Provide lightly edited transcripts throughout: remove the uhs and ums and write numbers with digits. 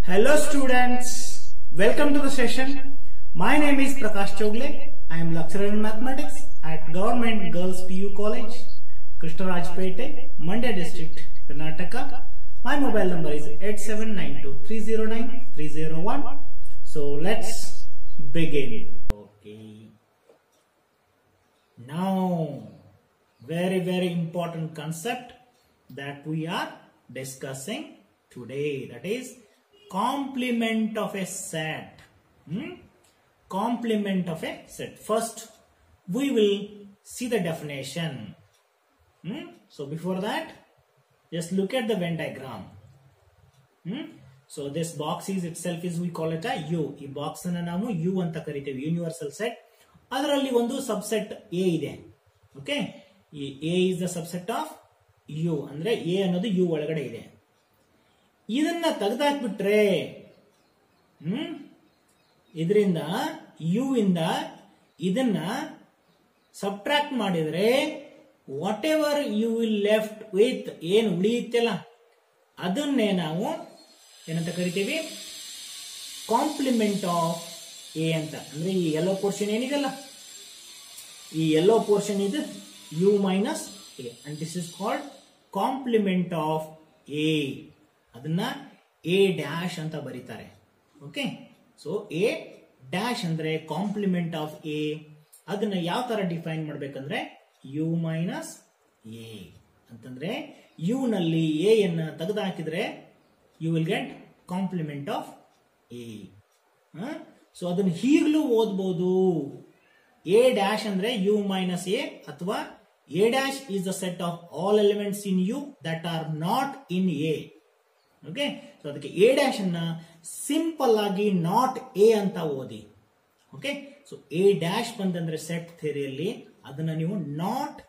Hello students, welcome to the session. My name is Prakash Chogle. I am lecturer in mathematics at Government Girls PU College, Krishnarajpete, Mandya District, Karnataka. My mobile number is 8792309301. So let's begin. Okay. Now, very important concept that we are discussing today, that is complement of a set. Complement of a set. First we will see the definition. So before that, just look at the Venn diagram. So this box is itself is, we call it a U. ಈ box ಅನ್ನು ನಾವು U ಅಂತ ಕರಿತೇವೆ, universal set. ಅದರಲ್ಲಿ ಒಂದು subset A ಇದೆ. Okay, ಈ A is the subset of U, ಅಂದ್ರೆ A ಅನ್ನೋದು U ಒಳಗಡೆ ಇದೆ. ಇದನ್ನ ತೆಗೆದಾಕ್ಬಿಟ್ರೆ ಇದರಿಂದ U ಇಂದ ಇದನ್ನ ಸಬ್ಟ್ರಾಕ್ಟ್ ಮಾಡಿದ್ರೆ whatever you will left with, ಏನು ಉಳಿಯುತ್ತಲ್ಲ ಅದನ್ನೇ ನಾವು ಏನಂತ ಕರಿತೀವಿ, ಕಾಂಪ್ಲಿಮೆಂಟ್ ಆಫ್ ಎ ಅಂತ. ಅಂದ್ರೆ ಈ ಯೆಲ್ಲೋ ಪೋರ್ಷನ್ ಏನಿದೆಲ್ಲ, ಈ ಯೆಲ್ಲೋ ಪೋರ್ಷನ್ ಇದು U minus A, and this is called complement of A. ಅದನ್ನ ಎ ಡ್ಯಾಶ್ ಅಂತ ಬರೀತಾರೆ. ಓಕೆ, ಸೊ ಎ ಡ್ಯಾಶ್ ಅಂದ್ರೆ ಕಾಂಪ್ಲಿಮೆಂಟ್ ಆಫ್ ಎ. ಅದನ್ನ ಯಾವ ತರ ಡಿಫೈನ್ ಮಾಡ್ಬೇಕಂದ್ರೆ U ಮೈನಸ್ ಎ ಅಂತಂದ್ರೆ ಯು ನಲ್ಲಿ ಎ ಅನ್ನ ತೆಗೆದು ಹಾಕಿದ್ರೆ you will get complement of A. So ಅದನ್ನ ಹೀಗ್ಲೂ ಓದ್ಬೋದು, ಎ ಡ್ಯಾಶ್ ಅಂದ್ರೆ U ಮೈನಸ್ ಎ, ಅಥವಾ A dash is the set of all elements in you that are not in A. Okay, so ಅದಕ್ಕೆ ಎ ಡ್ಯಾಶ್ ಅನ್ನ simple ಆಗಿ not A ಅಂತ ಓದಿ. ಓಕೆ, ಸೊ ಎ ಡ್ಯಾಶ್ ಬಂದಂದ್ರೆ set ಥಿಯರಿಯಲ್ಲಿ ಅದನ್ನ ನೀವು ನಾಟ್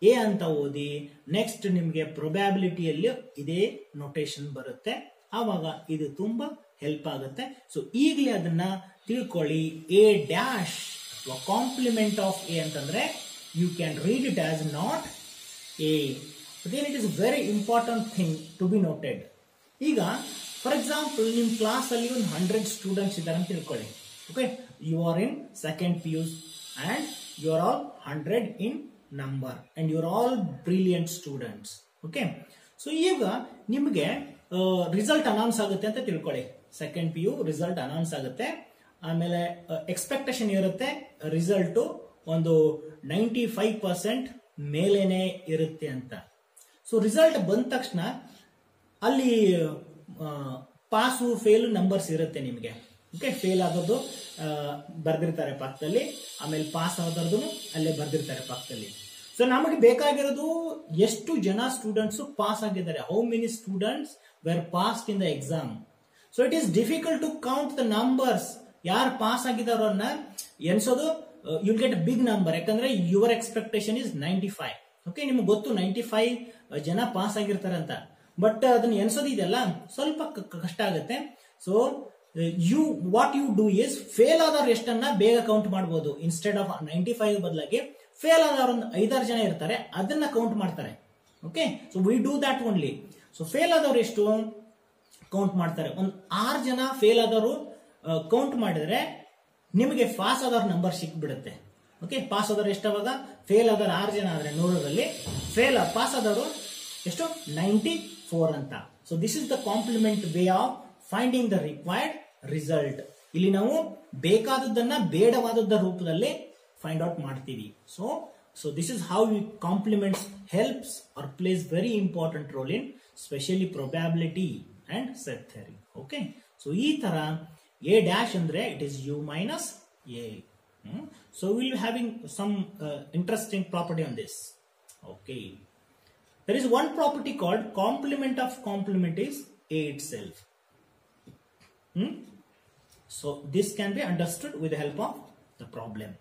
ಎ ಅಂತ ಓದಿ. ನೆಕ್ಸ್ಟ್ ನಿಮ್ಗೆ ಪ್ರೊಬ್ಯಾಬಿಲಿಟಿಯಲ್ಲಿ ಇದೇ ನೊಟೇಶನ್ ಬರುತ್ತೆ, ಆವಾಗ ಇದು ತುಂಬಾ ಹೆಲ್ಪ್ ಆಗುತ್ತೆ. ಸೊ ಈಗಲೇ ಅದನ್ನ ತಿಳ್ಕೊಳ್ಳಿ. ಎ ಡ್ಯಾಶ್ ಅಥವಾ ಕಾಂಪ್ಲಿಮೆಂಟ್ ಆಫ್ ಎ ಅಂತಂದ್ರೆ you can read it as not A. Then it is very important thing to be noted. ಈಗ ಫಾರ್ ಎಕ್ಸಾಂಪಲ್ ನಿಮ್ ಕ್ಲಾಸ್ ಅಲ್ಲಿ ಒಂದು 100 ಸ್ಟೂಡೆಂಟ್ಸ್ ಇದ್ದಾರೆ ಅಂತ ತಿಳ್ಕೊಳ್ಳಿ. Okay, you are in second PU and you are all 100 in number and you are all brilliant students. Okay, so ಈಗ ನಿಮಗೆ result announce ಆಗುತ್ತೆ ಅಂತ ತಿಳ್ಕೊಳ್ಳಿ. ಸೆಕೆಂಡ್ PU ರಿಸಲ್ಟ್ ಅನೌನ್ಸ್ ಆಗುತ್ತೆ. ಆಮೇಲೆ ಎಕ್ಸ್ಪೆಕ್ಟೇಷನ್ ಇರುತ್ತೆ ರಿಸಲ್ಟ್ ಒಂದು 95% ಮೇಲೇನೆ ಇರುತ್ತೆ ಅಂತ. ಸೊ ರಿಸಲ್ಟ್ ಬಂದ ತಕ್ಷಣ ಅಲ್ಲಿ ಪಾಸು ಫೇಲು ನಂಬರ್ಸ್ ಇರುತ್ತೆ ನಿಮಗೆ. ಓಕೆ, ಫೇಲ್ ಆಗೋದು ಬರ್ದಿರ್ತಾರೆ ಪಕ್ಕದಲ್ಲಿ, ಆಮೇಲೆ ಪಾಸ್ ಆಗೋದು ಅಲ್ಲೇ ಬರ್ದಿರ್ತಾರೆ ಪಕ್ಕದಲ್ಲಿ. ಸೊ ನಮಗೆ ಬೇಕಾಗಿರೋದು ಎಷ್ಟು ಜನ ಸ್ಟೂಡೆಂಟ್ಸ್ ಪಾಸ್ ಆಗಿದ್ದಾರೆ, how many students were passed in the exam. So it is difficult to count the numbers. ಯಾರು ಪಾಸ್ ಆಗಿದಾರನ್ನ ಎನ್ಸೋದು, ಯುಲ್ ಗೆಟ್ ಬಿಗ್ ನಂಬರ್, ಯಾಕಂದ್ರೆ ಯುವರ್ ಎಕ್ಸ್ಪೆಕ್ಟೇಷನ್ ಇಸ್ 95. ಓಕೆ, ನಿಮ್ಗೆ ಗೊತ್ತು 95 ಜನ ಪಾಸ್ ಆಗಿರ್ತಾರೆ ಅಂತ, ಬಟ್ ಅದನ್ನ ಎನ್ಸೋದಿದೆಯಲ್ಲ ಸ್ವಲ್ಪ ಕಷ್ಟ ಆಗುತ್ತೆ. So what you do is, fail ಆದವ್ರು ಎಷ್ಟನ್ನ ಬೇಗ ಕೌಂಟ್ ಮಾಡಬಹುದು. ಇನ್ಸ್ಟೆಡ್ ಆಫ್ 95 ಬದಲಾಗಿ ಫೇಲ್ ಆದವ್ರು ಒಂದು 5-6 ಜನ ಇರ್ತಾರೆ, ಅದನ್ನ ಕೌಂಟ್ ಮಾಡ್ತಾರೆ. Okay, so we do that only. So fail ಆದವ್ರು ಎಷ್ಟು ಕೌಂಟ್ ಮಾಡ್ತಾರೆ, ಒಂದು 6 ಜನ ಫೇಲ್ ಆದವರು ಕೌಂಟ್ ಮಾಡಿದ್ರೆ ನಿಮಗೆ ಪಾಸ್ ಆದವ್ರ ನಂಬರ್ ಸಿಕ್ಬಿಡುತ್ತೆ. ಓಕೆ, ಪಾಸ್ ಆದವ್ರು ಎಷ್ಟವಾಗ, ಫೇಲ್ ಆದವ್ರು 6 ಜನ ಆದ್ರೆ 100ರಲ್ಲಿ ಪಾಸ್ ಆದವರು ಎಷ್ಟು 94 ಅಂತ. So this is the complement way of finding the required result. ಇಲ್ಲಿ ನಾವು ಬೇಕಾದದ್ದನ್ನ ಬೇಡವಾದದ್ದ ರೂಪದಲ್ಲಿ ಫೈಂಡ್ ಔಟ್ ಮಾಡ್ತೀವಿ. So this is how complements helps or plays very important role in specially probability and set theory. Okay, so ಈ ತರ A dash ಅಂದ್ರೆ it is U minus A. So will having some interesting property on this. Okay, there is one property called complement of complement is A itself. So this can be understood with the help of the problem.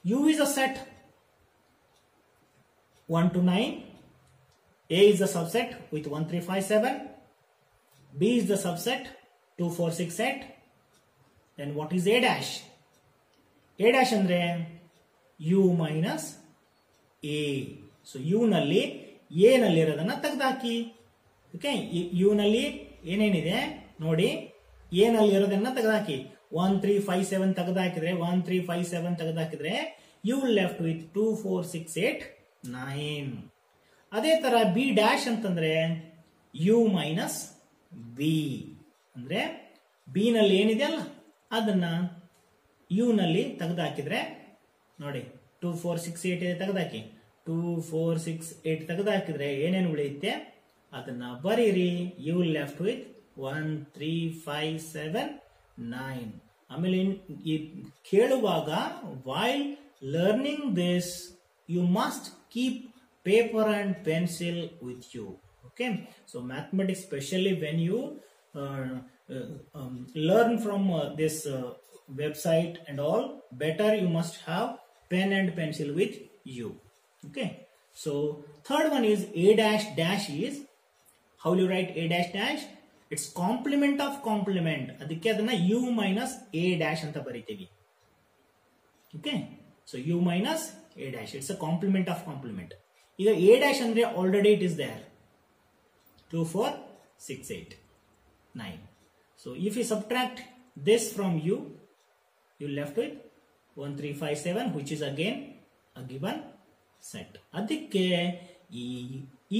U is a set 1 to 9. A is the subset with 1, 3, 5, 7. B is the subset 2, 4, 6, 8. Then what is A dash? A dash andre U minus A. So U ನಲ್ಲಿ A ನಲ್ಲಿ ಇರೋದನ್ನ ತೆಗೆದಾಕಿ. Okay, you ನಲ್ಲಿ ಏನೇನಿದೆ ನೋಡಿ ಏನಲ್ಲಿ ಇರೋದನ್ನ ತೆಗೆದಾಕಿ 1 3 5 7 ತೆಗೆದಾಕಿದ್ರೆ 1 3 5 7 ತೆಗೆದಾಕಿದ್ರೆ you left with 2 4 6 8 9. ಅದೇ ತರ ಬಿ ಡ್ಯಾಶ್ ಅಂತಂದ್ರೆ ಯು ಮೈನಸ್ ಬಿ ಅಂದ್ರೆ ಬಿ ನಲ್ಲಿ ಏನಿದೆ ಅಲ್ಲ ಅದನ್ನ ಯು ನಲ್ಲಿ ತೆಗೆದಾಕಿದ್ರೆ ನೋಡಿ 2 4 6 8 ತೆಗೆದಾಕಿ 2 4 6 8 ತೆಗೆದಾಕಿದ್ರೆ ಏನೇನು ಉಳಿಯುತ್ತೆ ಅದನ್ನ ಬರೀರಿ. You left with 1 3 5 7 9. ಆಮೇಲೆ ಕೇಳುವಾಗ while learning this you must keep paper and pencil with you. Okay, so mathematics, especially when you learn from this website and all, better you must have pen and pencil with you. Okay, so third one is a dash dash is how you write a dash dash. It's complement of complement. ಅದಕ್ಕೆ ಅದನ್ನ u minus a dash ಅಂತ ಬರೀತೀವಿ. Okay, so u minus a dash, it's a complement of complement. ಈಗ a dash ಅಂದ್ರೆ already it is there 2 4 6 8 9. So if you subtract this from u, you left with 1 3 5 7 which is again a given set. ಅದಕ್ಕೆ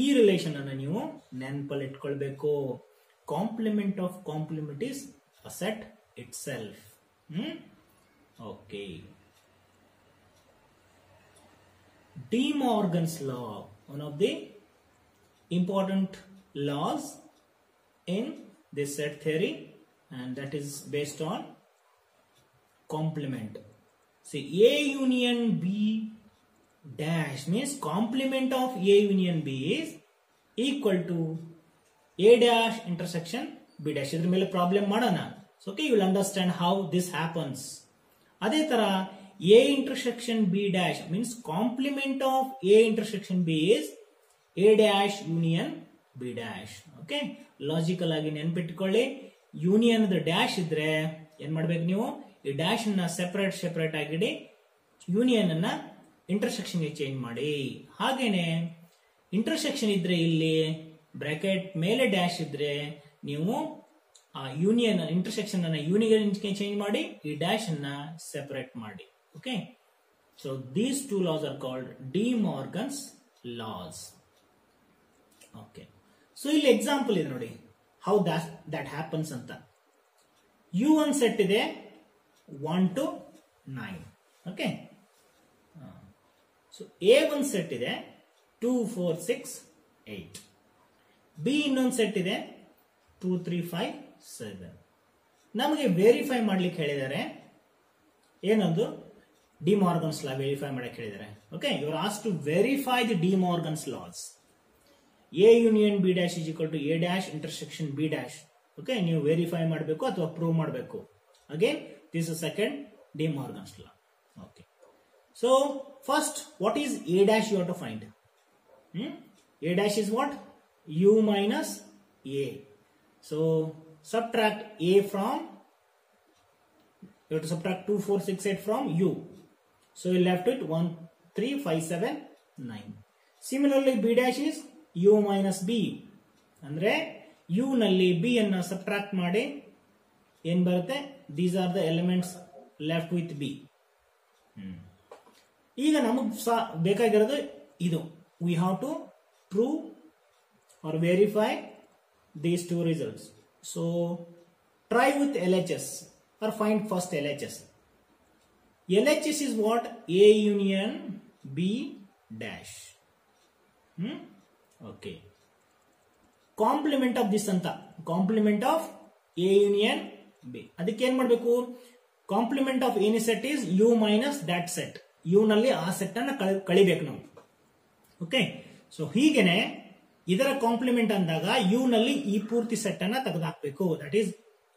ಈ relation ಅನ್ನು ನೀವು ನೆನಪಲ್ಲಿ ಇಟ್ಕೊಳ್ಬೇಕು. Complement of complement is a set itself. Okay. De Morgan's law, one of the important laws in this set theory, and that is based on complement. See, A union B dash means complement of A union B is equal to A dash intersection B dash. ಇದರ ಮೇಲೆ problem ಮಾಡೋಣ. So okay, you will understand how this happens. ಅದೇ ತರ A intersection B dash means complement of A intersection B is A dash union B dash. Okay, logical ಆಗಿ ನೆನ್ಪಿಟ್ಕೊಳ್ಳಿ. Union dash ಇದ್ರೆ ಏನ್ ಮಾಡ್ಬೇಕು ನೀವು, ಈ ಡ್ಯಾಶ್ ನ ಸೆಪರೇಟ್ ಆಗಿಡಿ, ಯೂನಿಯನ್ ಅನ್ನ ಇಂಟರ್ಸೆಕ್ಷನ್ ಗೆ ಚೇಂಜ್ ಮಾಡಿ. ಹಾಗೇನೆ ಇಂಟರ್ಸೆಕ್ಷನ್ ಇದ್ರೆ ಇಲ್ಲಿ ಬ್ರಾಕೆಟ್ ಮೇಲೆ ಡ್ಯಾಶ್ ಇದ್ರೆ ನೀವು ಆ ಯೂನಿಯನ್ ಇಂಟರ್ಸೆಕ್ಷನ್ ಅನ್ನ ಯೂನಿಯನ್ ಚೇಂಜ್ ಮಾಡಿ, ಈ ಡ್ಯಾಶ್ ಅನ್ನ ಸೆಪರೇಟ್ ಮಾಡಿ. Okay, so these two laws are called De Morgan's laws. Okay, so ಇಲ್ಲಿ ಎಕ್ಸಾಂಪಲ್ ಇದೆ ನೋಡಿ how that happens ಅಂತ. U1 ಸೆಟ್ ಇದೆ 1 to 9. Okay, so A1 set ಇದೆ 2 4 6 8. B ಇನ್ನೊಂದು ಸೆಟ್ ಇದೆ 2 3 5 7. ನಮಗೆ ವೆರಿಫೈ ಮಾಡ್ಲಿಕ್ಕೆ ಹೇಳಿದ್ದಾರೆ ಏನೊಂದು ಡಿ ಮಾರ್ಗನ್ಸ್ ಲಾ ವೆರಿಫೈ ಮಾಡಕ್ಕೆ ಹೇಳಿದ್ದಾರೆ. Okay, you are asked to verify the De Morgan's laws. A union B dash is equal to A dash intersection B dash. Okay, ನೀವು ವೆರಿಫೈ ಮಾಡಬೇಕು ಅಥವಾ ಪ್ರೂವ್ ಮಾಡಬೇಕು. Again this is second De Morgan's law. Okay, so first what is A dash you have to find. A dash is what? U minus A. So subtract a from, you have to subtract 2 4 6 8 from u. So you left with 1 3 5 7 9. Similarly b dash is u minus b. ಅಂದ್ರೆ u ನಲ್ಲಿ b ಅನ್ನು subtract ಮಾಡಿ ಏನ್ ಬರುತ್ತೆ, these are the elements left with b. ಈಗ ನಮಗೆ ಬೇಕಾಗಿರೋದು ಇದು. We have to prove or verify these two results. So try with LHS or find first LHS. LHS is what? A union B dash. Okay. Complement of this anta. Complement of A union B. ಅದಕ್ಕೆ ಏನ್ ಮಾಡಬೇಕು? Complement of any set is U minus that set. U ನಲ್ಲಿ ಆ set ಅನ್ನ ಕಳಿಬೇಕು ನಾವು. Okay, so ಹೀಗೇನೆ ಇದರ compliment ಅಂದಾಗ ಯು ನಲ್ಲಿ ಈ ಪೂರ್ತಿ ಸೆಟ್ ಅನ್ನ ತೆಗೆದುಹಾಕಬೇಕು. That is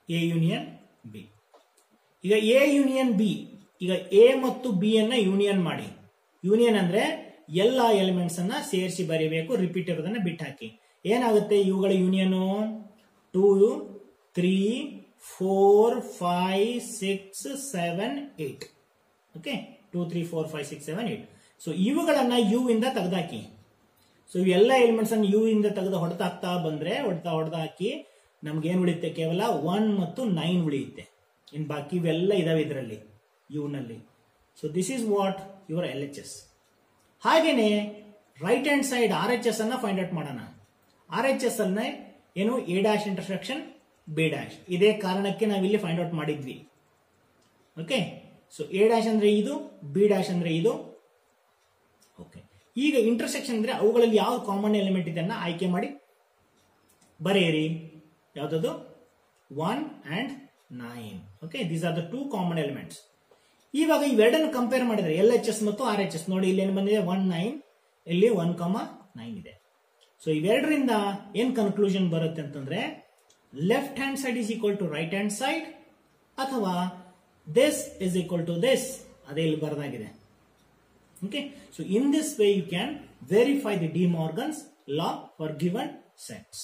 A union B. ಈಗ ಎ ಯೂನಿಯನ್ ಬಿ, ಈಗ ಎ ಮತ್ತು ಬಿ ಅನ್ನ ಯೂನಿಯನ್ ಮಾಡಿ. ಯೂನಿಯನ್ ಅಂದ್ರೆ ಎಲ್ಲಾ ಎಲಿಮೆಂಟ್ಸ್ ಅನ್ನ ಸೇರಿಸಿ ಬರೀಬೇಕು, ರಿಪೀಟ್ ಇರೋದನ್ನ ಬಿಟ್ಟು ಹಾಕಿ. ಏನಾಗುತ್ತೆ ಇವುಗಳ ಯೂನಿಯನ್? 2 3 4 5 6 7 8. ಓಕೆ, 2 3 4 5 6 7 8. ಸೊ ಇವುಗಳನ್ನ ಯು ಇಂದ ತೆಗೆದಾಕಿ. ಸೊ ಎಲ್ಲ ಎಲಿಮೆಂಟ್ಸ್ ಅನ್ನು ಯು ಇಂದ ತೆಗೆದು ಹೊಡೆದಾಕ್ತಾ ಬಂದ್ರೆ ಹೊಡೆದ ಹಾಕಿ ನಮ್ಗೆ ಏನು ಉಳಿಯುತ್ತೆ? ಕೇವಲ 1 ಮತ್ತು 9 ಉಳಿಯುತ್ತೆ. ಇನ್ ಬಾಕಿ ಇವೆಲ್ಲ ಇದಾವೆ ಇದರಲ್ಲಿ ಯು ನಲ್ಲಿ. So this is what your LHS. ಹಾಗೇನೆ ರೈಟ್ ಹ್ಯಾಂಡ್ ಸೈಡ್ RHS ಅನ್ನ ಫೈಂಡ್ ಔಟ್ ಮಾಡೋಣ. RHS ಅನ್ನ ಏನು A' ಇಂಟರ್ಸೆಕ್ಷನ್ B'. ಇದೇ ಕಾರಣಕ್ಕೆ ನಾವಿಲ್ಲಿ ಫೈಂಡ್ ಔಟ್ ಮಾಡಿದ್ವಿ. ಓಕೆ, ಸೊ A' ಅಂದ್ರೆ ಇದು, B' ಅಂದ್ರೆ ಇದು. ಓಕೆ, ಈಗ ಇಂಟರ್ಸೆಕ್ಷನ್ ಅಂದ್ರೆ ಅವುಗಳಲ್ಲಿ ಯಾವ ಕಾಮನ್ ಎಲಿಮೆಂಟ್ ಇದನ್ನ ಆಯ್ಕೆ ಮಾಡಿ ಬರೆಯಿರಿ. ಯಾವ್ದದು? 1 and 9. Okay, these are the 2 common elements. ಇವಾಗ ಇವೆರಡನ್ನು ಕಂಪೇರ್ ಮಾಡಿದ್ರೆ LHS ಮತ್ತು RHS ನೋಡಿ, ಇಲ್ಲಿ ಏನು ಬಂದಿದೆ? 1 9, ಇಲ್ಲಿ 1,9 ಇದೆ. ಸೊ ಇವೆರಡರಿಂದ ಏನ್ ಕನ್ಕ್ಲೂಷನ್ ಬರುತ್ತೆ ಅಂತಂದ್ರೆ left hand side is equal to right hand side, ಅಥವಾ this is equal to this. ಅದೇ ಇಲ್ಲಿ ಬರೆದಾಗಿದೆ. Okay, so in this way you can verify the De Morgan's law for given sets.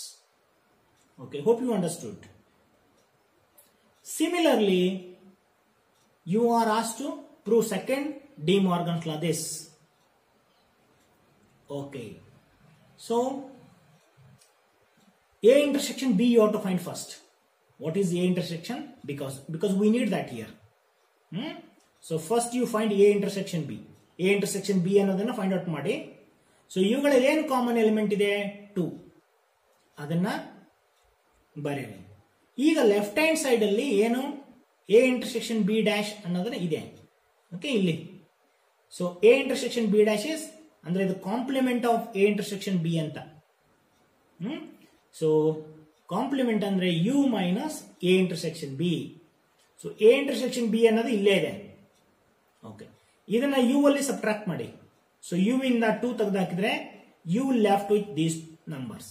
Okay, hope you understood. Similarly, you are asked to prove second De Morgan's law. This. Okay, so A intersection B you have to find first. What is A intersection? Because we need that here. So first you find A intersection B. A intersection B ಅನ್ನೋದನ್ನ find out ಮಾಡಿ. So ಇವುಗಳಲ್ಲಿ ಏನು common element ಇದೆ? 2. ಅದನ್ನ ಬರೀರಿ. ಈಗ left hand side ಅಲ್ಲಿ ಏನು A intersection B' ಅನ್ನೋದನ್ನ ಇದೆ. ಓಕೆ, ಇಲ್ಲಿ so A intersection B' is ಅಂದ್ರೆ ಇದು complement of A intersection B ಅಂತ. ಸೊ ಕಾಂಪ್ಲಿಮೆಂಟ್ ಅಂದ್ರೆ U minus A intersection B. So A intersection B ಅನ್ನೋದು ಇಲ್ಲೇ ಇದೆ. ಓಕೆ, ಇದನ್ನ ಯು ಅಲ್ಲಿ ಸಬ್ಟ್ರಾಕ್ಟ್ ಮಾಡಿ. ಸೊ ಯು ಇಂದ 2 ತೆಗೆದು ಹಾಕಿದ್ರೆ you left with these numbers.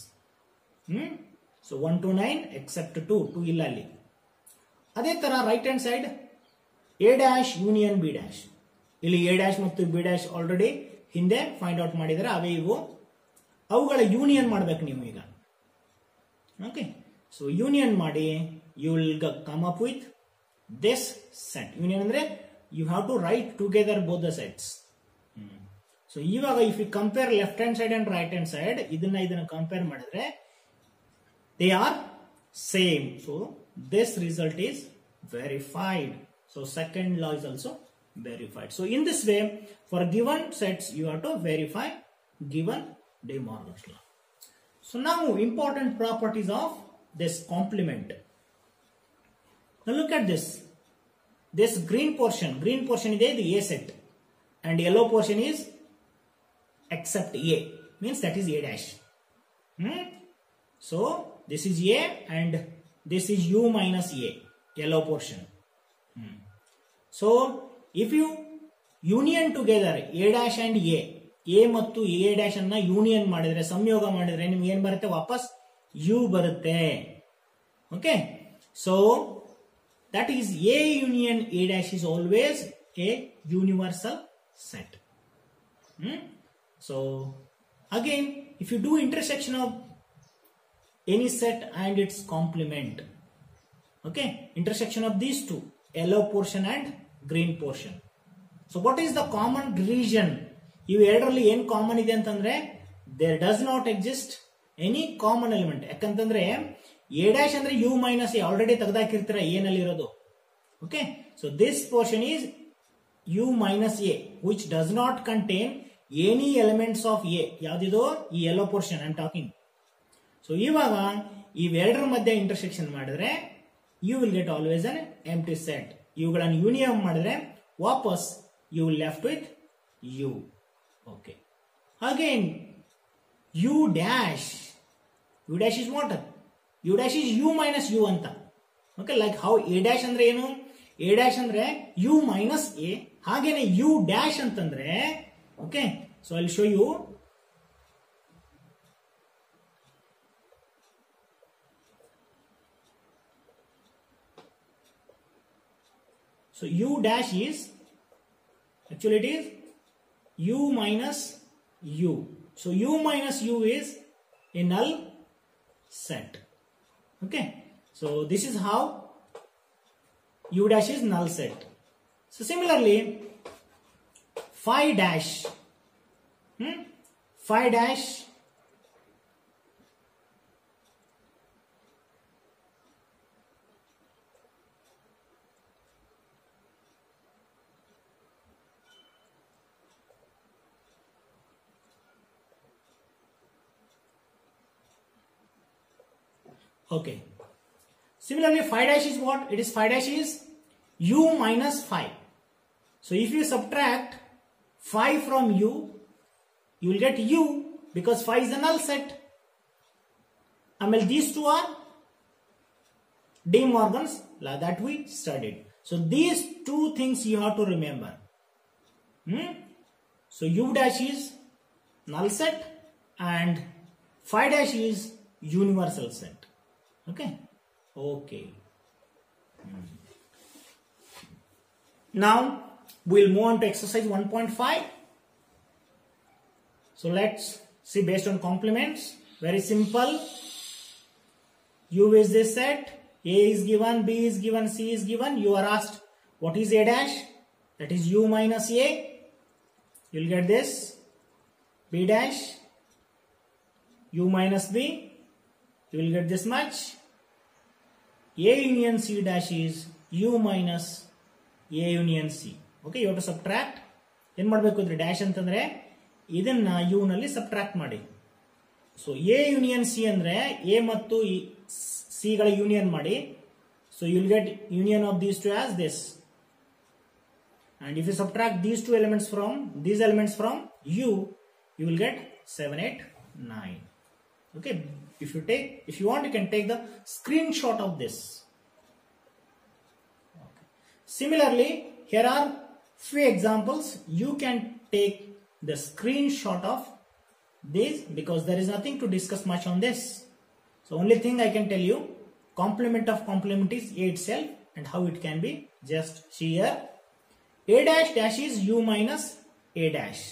So 1 to 9 except 2 ಇಲ್ಲ ಅಲ್ಲಿ. ಅದೇ ತರ right hand side A' union B'. ಇಲ್ಲಿ A' ಮತ್ತು B' ಆಲ್ರೆಡಿ ಹಿಂದೆ ಫೈಂಡ್ ಔಟ್ ಮಾಡಿದರೆ ಅವೇ ಇವು. ಅವುಗಳ ಯೂನಿಯನ್ ಮಾಡ್ಬೇಕು ನೀವು ಈಗ. ಓಕೆ, ಸೊ ಯೂನಿಯನ್ ಮಾಡಿ you will come up with this set. Union ಅಂದ್ರೆ you have to write together both the sets. So ivaga if you compare left hand side and right hand side, idana compare madidre they are same. So this result is verified. So second law is also verified. So in this way, for given sets you have to verify given De Morgan's law. So now important properties of this complement. Now look at this. This green portion is the A set, and yellow portion is except A, means that is A'. So this is A and this is U minus A, yellow portion. So if you union together A' and A ಮತ್ತು A' ಅನ್ನ union ಮಾಡಿದ್ರೆ, ಸಂಯೋಗ ಮಾಡಿದ್ರೆ ನಿಮ್ಗೆ ಏನ್ ಬರುತ್ತೆ? ವಾಪಸ್ U ಬರುತ್ತೆ. Okay, so that is A union A' is always a universal set. So again, if you do intersection of any set and its complement, okay, intersection of these two, yellow portion and green portion. So what is the common region? ಇವು ಎರಡರಲ್ಲಿ ಏನ್ common ಇದೆ ಅಂತಂದ್ರೆ there does not exist any common element. ಯಾಕಂತಂದ್ರೆ A' ಅಂದ್ರೆ U minus A already ತೆಗೆದಾಕಿರ್ತೀರ A ನಲ್ಲಿ ಇರೋದು. Okay, so this portion is U minus A which does not contain any elements of A. ಯಾವ್ದಿದು? ಈ yellow portion I am talking. So ಇವಾಗ ಇವೆರಡರ ಮಧ್ಯೆ ಇಂಟರ್ಸೆಕ್ಷನ್ ಮಾಡಿದ್ರೆ you will get always an empty set. ಇವುಗಳನ್ನು union ಮಾಡಿದ್ರೆ ವಾಪಸ್ you will left with U. Okay, again U dash is what? U dash is U minus U ಅಂತ. Okay, like how A' ಅಂದ್ರೆ ಏನು? A' ಅಂದ್ರೆ U minus A. ಹಾಗೇನೆ U dash ಅಂತಂದ್ರೆ, okay, so I will show you. So U dash is, actually it is U minus U. So U minus U is a null set. Okay, so this is how U dash is null set. So similarly, phi dash, phi dash Okay. Similarly, 5 dash is what? It is 5 dash is u minus 5. So if you subtract 5 from u, you will get u because 5 is a null set. And these two are De Morgan's law that we studied. So these two things you have to remember. So u dash is null set and phi dash is universal set. Okay. Okay. Now we'll move on to exercise 1.5. So let's see based on complements. Very simple. U is this set. A is given, B is given, C is given. You are asked what is A dash? That is U minus A. You will get this. B dash, U minus B. You will get this much. A union C dash is U minus A union C. Okay, you have to subtract. ಏನು ಮಾಡಬೇಕು ಅಂದ್ರೆ dash ಅಂತಂದ್ರೆ ಇದನ್ನ you ನಲ್ಲಿ subtract ಮಾಡಿ. So A union C ಅಂದ್ರೆ A ಮತ್ತು C ಗಳ ಯೂನಿಯನ್ ಮಾಡಿ. So you will get union of these two as this. And if you subtract these two elements from u, you will get 7, 8, 9. Okay. If you want, you can take the screenshot of this. Okay. Similarly, here are few examples. You can take the screenshot of this because there is nothing to discuss much on this. So only thing I can tell you, complement of complement is A itself and how it can be. Just see here. A dash dash is u minus A dash.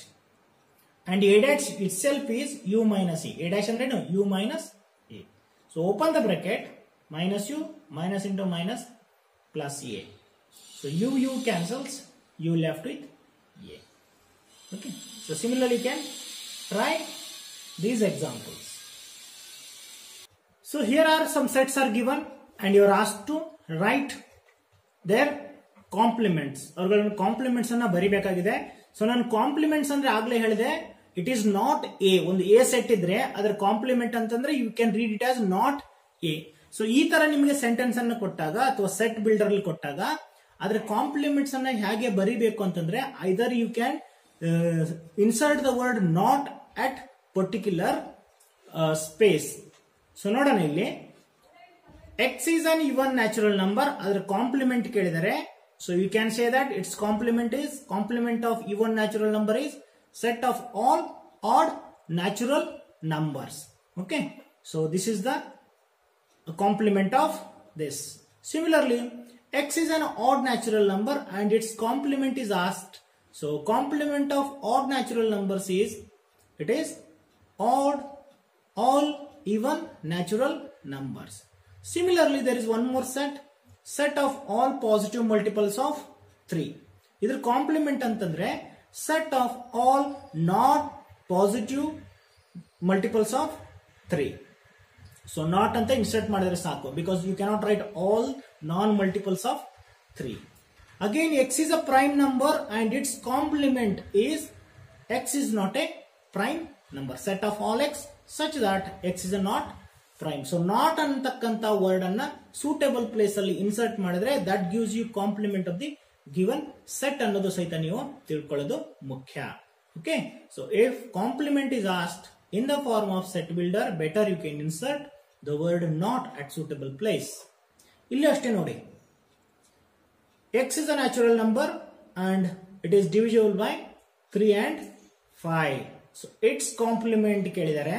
And A dash itself is u minus A. A dash and no, u minus A. So open the bracket, minus u, minus into minus, plus A. So u cancels, u left with A. Okay. So similarly you can try these examples. So here are some sets are given and you are asked to write their complements. ಅವ್ರಗಳ complements ಅನ್ನ ಬರಿಬೇಕಾಗಿದೆ. So ನಾನು complements ಅಂದ್ರೆ ಆಗ್ಲೇ ಹೇಳಿದೆ, it is not A. ಒಂದು A set ಇದ್ರೆ ಅದರ ಕಾಂಪ್ಲಿಮೆಂಟ್ ಅಂತಂದ್ರೆ you can read it as not A. So ಈ ತರ ನಿಮಗೆ ಸೆಂಟೆನ್ಸ್ ಅನ್ನು ಕೊಟ್ಟಾಗ ಅಥವಾ ಸೆಟ್ ಬಿಲ್ಡರ್ ಅಲ್ಲಿ ಕೊಟ್ಟಾಗ ಅದರ ಕಾಂಪ್ಲಿಮೆಂಟ್ಸ್ ಅನ್ನ ಹೇಗೆ ಬರಿಬೇಕು ಅಂತಂದ್ರೆ either you can insert the word not at particular space. So ನೋಡೋಣ ಇಲ್ಲಿ x is an even natural number, ಅದರ ಕಾಂಪ್ಲಿಮೆಂಟ್ ಕೇಳಿದರೆ. So you can say that its complement of even natural number is set of all odd natural numbers. Okay. So this is the complement of this. Similarly, x is an odd natural number and its complement is asked. So complement of odd natural numbers is, it is odd all even natural numbers. Similarly, there is one more set of all positive multiples of 3. Idr complement antandre set of all not positive multiples of 3. So not anta insert madidre saku because you cannot write all non multiples of 3. Again, x is a prime number and its complement is x is not a prime number. Set of all x such that x is a not prime. So not ಅಂತಕ್ಕಂತ word ಅನ್ನ suitable place ಅಲ್ಲಿ insert ಮಾಡಿದ್ರೆ that gives you complement of the given set ಅನ್ನೋದು ಸಹಿತ ನೀವು ತಿಳ್ಕೊಳ್ಳೋದು ಮುಖ್ಯ. Okay. So if complement is asked in the form of set builder, better you can insert the word not at suitable place. ಇಲ್ಲಿ ಅಷ್ಟೇ ನೋಡಿ, x is a natural number and it is divisible by 3 and 5. So its complement ಕೇಳಿದರೆ.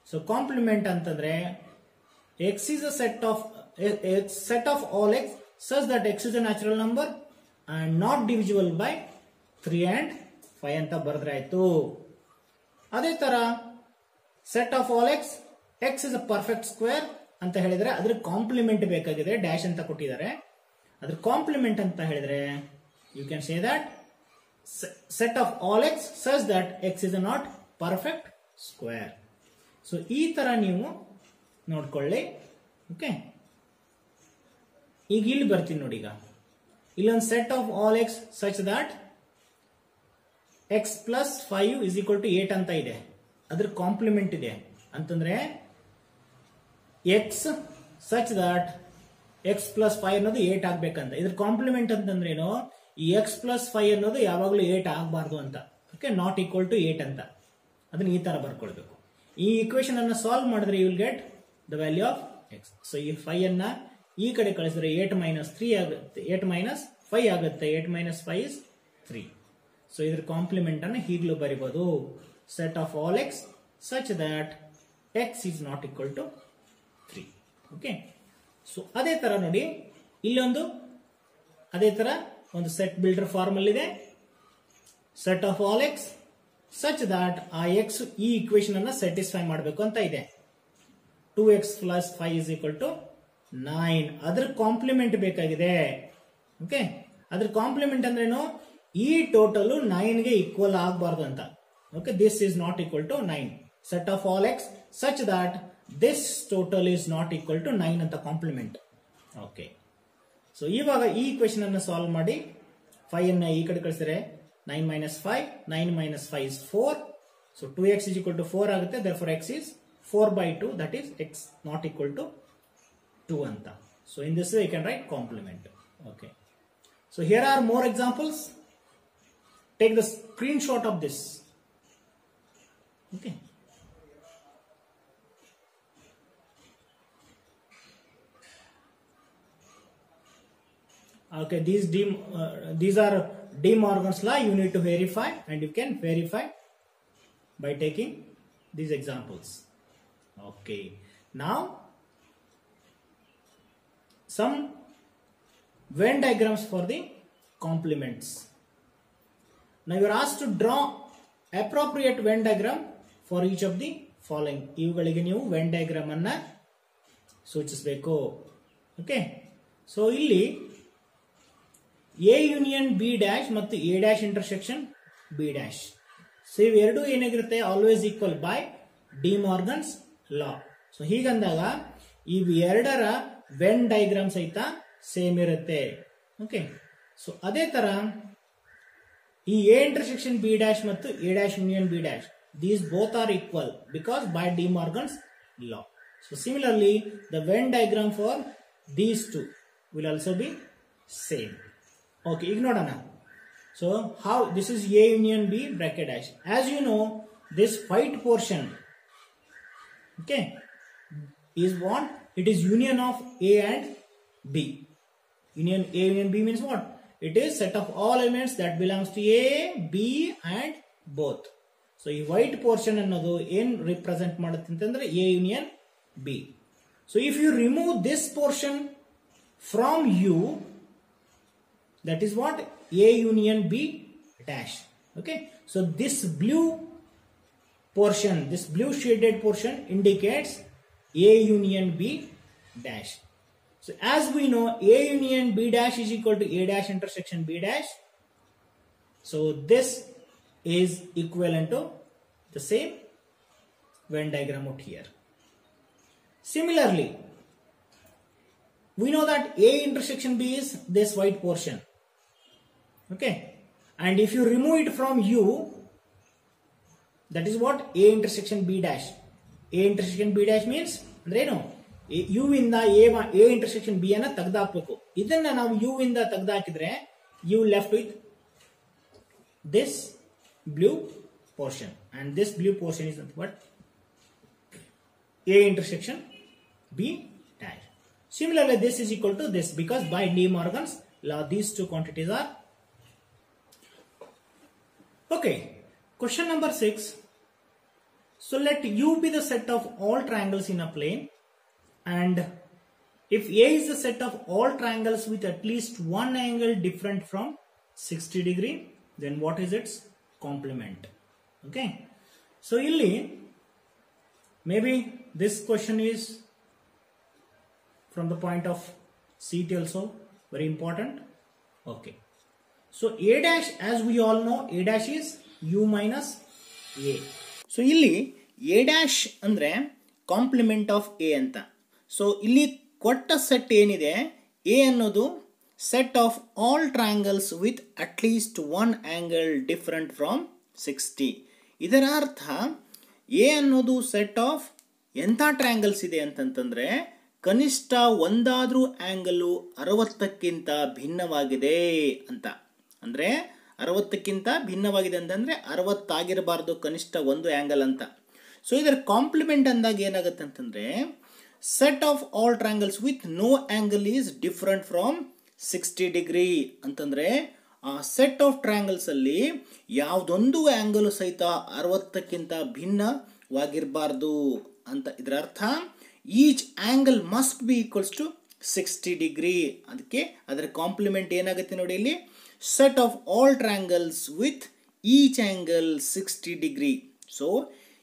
So complement ಅಂತಂದ್ರೆ x is a set of all x such that x is a natural number and not divisible by 3 and 5 ಅಂತ ಬರೆದ್ರೆ ಆಯ್ತು. ಅದೇ ತರ set of all x is a perfect square ಅಂತ ಹೇಳಿದ್ರೆ ಅದರ ಕಾಂಪ್ಲಿಮೆಂಟ್ ಬೇಕಾಗಿದೆ, ಡ್ಯಾಶ್ ಅಂತ ಕೊಟ್ಟಿದ್ದಾರೆ. ಅದರ ಕಾಂಪ್ಲಿಮೆಂಟ್ ಅಂತ ಹೇಳಿದ್ರೆ you can say that set of all x such that x is a not perfect square. So ಈ ತರ ನೀವು ನೋಡ್ಕೊಳ್ಳಿ. ಓಕೆ. ಈಗ ಇಲ್ಲಿ ಬರ್ತೀನಿ ನೋಡಿ. ಈಗ ಇಲ್ಲೊಂದು set of all X such that X plus 5 is equal to 8 ಅಂತ ಇದೆ. ಅದ್ರ ಕಾಂಪ್ಲಿಮೆಂಟ್ ಇದೆ ಅಂತಂದ್ರೆ x such that x plus 5 ಅನ್ನೋದು 8 ಆಗ್ಬೇಕಂತ. ಇದ್ರ ಕಾಂಪ್ಲಿಮೆಂಟ್ ಅಂತಂದ್ರೆ ಏನು, ಈ x plus 5 ಅನ್ನೋದು ಯಾವಾಗಲೂ 8 ಆಗಬಾರ್ದು ಅಂತ. ಓಕೆ, ನಾಟ್ ಈಕ್ವಲ್ ಟು 8 ಅಂತ ಅದನ್ನ ಈ ತರ ಬರ್ಕೊಳ್ಬೇಕು. ಈ ಇಕ್ವೇಶನ್ ಅನ್ನ ಸಾಲ್ವ್ ಮಾಡಿದ್ರೆ you will get the value of x. So ಈ 5 ಅನ್ನ ಈ ಕಡೆ ಕಳಿಸಿದ್ರೆ 8 minus 3 ಆಗುತ್ತೆ, 8 minus 5 ಆಗುತ್ತೆ. 8 minus 5 is 3. ಸೊ ಇದ್ರ ಕಾಂಪ್ಲಿಮೆಂಟ್ ಅನ್ನು ಹೀಗಲೂ ಬರಿಬಹುದು, set of all x such that x is not equal to 3. Okay, so ಅದೇ ತರ ನೋಡಿ ಇಲ್ಲೊಂದು ಅದೇ ತರ ಒಂದು ಸೆಟ್ ಬಿಲ್ಡರ್ ಫಾರ್ಮಲ್ ಇದೆ. Set of all x such that ಆ x ಈ ಇಕ್ವೇಶನ್ ಅನ್ನ ಸ್ಯಾಟಿಸ್ಫೈ ಮಾಡಬೇಕು ಅಂತ ಇದೆ. 2x plus 5 is equal to 9. ಅದರ ಕಾಂಪ್ಲಿಮೆಂಟ್ ಬೇಕಾಗಿದೆ. ಓಕೆ, ಅದ್ರ ಕಾಂಪ್ಲಿಮೆಂಟ್ ಅಂದ್ರೇನು, ಈ ಟೋಟಲ್ 9 ಗೆ ಈಕ್ವಲ್ ಆಗಬಾರ್ದು ಅಂತ. Okay, this is not equal to 9. Set of all x such that this total is not equal to 9 ಅಂತ ಕಾಂಪ್ಲಿಮೆಂಟ್. ಓಕೆ, ಸೊ ಇವಾಗ ಈ ಇಕ್ವೇಶನ್ ಅನ್ನು ಸಾಲ್ವ್ ಮಾಡಿ 5 ಅನ್ನ ಈ ಕಡೆ ಕಳಿಸಿದ್ರೆ 9 minus 5, 9 minus 5 is 4. So 2x is equal to 4 ಆಗುತ್ತೆ. Therefore x is 4 by 2, that is x not equal to 2 anta. So in this way you can write complement. Okay, so here are more examples. Take the screenshot of this. Okay, okay, these are De Morgan's law. You need to verify, and you can verify by taking these examples. Okay, now some Venn diagrams for the complements. Now you are asked to draw appropriate Venn diagram for each of the following. ಇವುಗಳಿಗೆ ನೀವು Venn diagram ಅನ್ನ ಸೂಚಿಸಬೇಕು. Okay, so ಇಲ್ಲಿ A union B dash ಮತ್ತು A dash intersection B dash. So ಇವೆರಡು ಏನಾಗಿರುತ್ತೆ, always equal by De Morgan's law. So ಹೀಗಂದಾಗ ಇವೆರಡರ ವೆನ್ ಡೈಗ್ರಾಮ್ ಸಹಿತ ಸೇಮ್ ಇರುತ್ತೆ. ಓಕೆ, ಸೊ ಅದೇ ತರ ಈ ಎ ಇಂಟರ್ಸೆಕ್ಷನ್ ಬಿ ಡ್ಯಾಶ್ ಮತ್ತು A dash union B dash, these both are equal because by De Morgan's law. So similarly the Venn diagram for these two will also be same. Okay, ಈಗ ನೋಡೋಣ. So how this is A union B bracket dash. As you know, this white portion, okay, is what? It is union of A and B. Union A union B means what? It is set of all elements that belongs to A, B and both. So ಈ white portion ಅನ್ನೋದು ಏನ್ represent ಮಾಡುತ್ತೆ ಅಂತಂದ್ರೆ A union B. So if you remove this portion from U, that is what? A union B dash. Okay, so this blue portion, this blue shaded portion indicates A union B dash. So as we know, A union B dash is equal to A dash intersection B dash. So this is equivalent to the same Venn diagram out here. Similarly, we know that A intersection B is this white portion. Okay, and if you remove it from U, that is what? A intersection B dash. A intersection B dash means ಅಂದ್ರೆ ಏನು, U ಇಂದ A intersection B ಅನ್ನ ತೆಗೆದಾಕಬೇಕು. ಇದನ್ನ ನಾವು U ಇಂದ ತೆಗೆದಾಕಿದ್ರೆ you left with this blue portion, and this blue portion is what? A intersection B dash. Similarly, this is equal to this because by De Morgan's law these two quantities are. Okay, question number 6. So let U be the set of all triangles in a plane, and if A is the set of all triangles with at least one angle different from 60 degree, then what is its complement? Okay, so illi maybe this question is from the point of CT also very important. Okay, so A dash, as we all know, A dash is U minus A. So ಇಲ್ಲಿ A dash ಅಂದ್ರೆ complement of A ಅಂತ. So ಇಲ್ಲಿ ಕೊಟ್ಟ set ಏನಿದೆ, A ಅನ್ನೋದು set of all triangles with at least one angle different from 60. ಇದರ ಅರ್ಥ A ಅನ್ನೋದು ಸೆಟ್ ಆಫ್ ಎಂಥ ಟ್ರಯಾಂಗಲ್ಸ್ ಇದೆ ಅಂತಂತಂದ್ರೆ ಕನಿಷ್ಠ ಒಂದಾದ್ರೂ ಆಂಗಲ್ 60ಕ್ಕಿಂತ ಭಿನ್ನವಾಗಿದೆ ಅಂತ. ಅಂದ್ರೆ 60ಕ್ಕಿಂತ ಭಿನ್ನವಾಗಿದೆ ಅಂತಂದ್ರೆ 60 ಆಗಿರಬಾರ್ದು ಕನಿಷ್ಠ ಒಂದು ಆಂಗಲ್ ಅಂತ. ಸೊ ಇದರ ಕಾಂಪ್ಲಿಮೆಂಟ್ ಅಂದಾಗ ಏನಾಗುತ್ತೆ ಅಂತಂದ್ರೆ set of all triangles with no angle is different from 60 degree ಅಂತಂದ್ರೆ ಆ ಸೆಟ್ ಆಫ್ ಟ್ರಯಾಂಗಲ್ಸ್ ಅಲ್ಲಿ ಯಾವುದೊಂದು ಆಂಗಲ್ ಸಹಿತ 60ಕ್ಕಿಂತ ಭಿನ್ನವಾಗಿರಬಾರ್ದು ಅಂತ. ಇದರ ಅರ್ಥ each angle must be equals to 60 degree. ಅದಕ್ಕೆ ಅದರ ಕಾಂಪ್ಲಿಮೆಂಟ್ ಏನಾಗುತ್ತೆ ನೋಡಿ ಇಲ್ಲಿ, set of all triangles with each angle 60 degree. So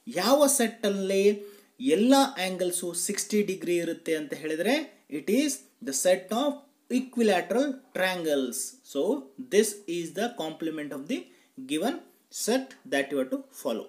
ಯಾವ ಸೆಟ್ ಅಲ್ಲಿ ಎಲ್ಲ ಆಂಗಲ್ಸು 60 ಡಿಗ್ರಿ ಇರುತ್ತೆ ಅಂತ ಹೇಳಿದ್ರೆ it is the set of equilateral triangles. So this is the complement of the given set that you have to follow.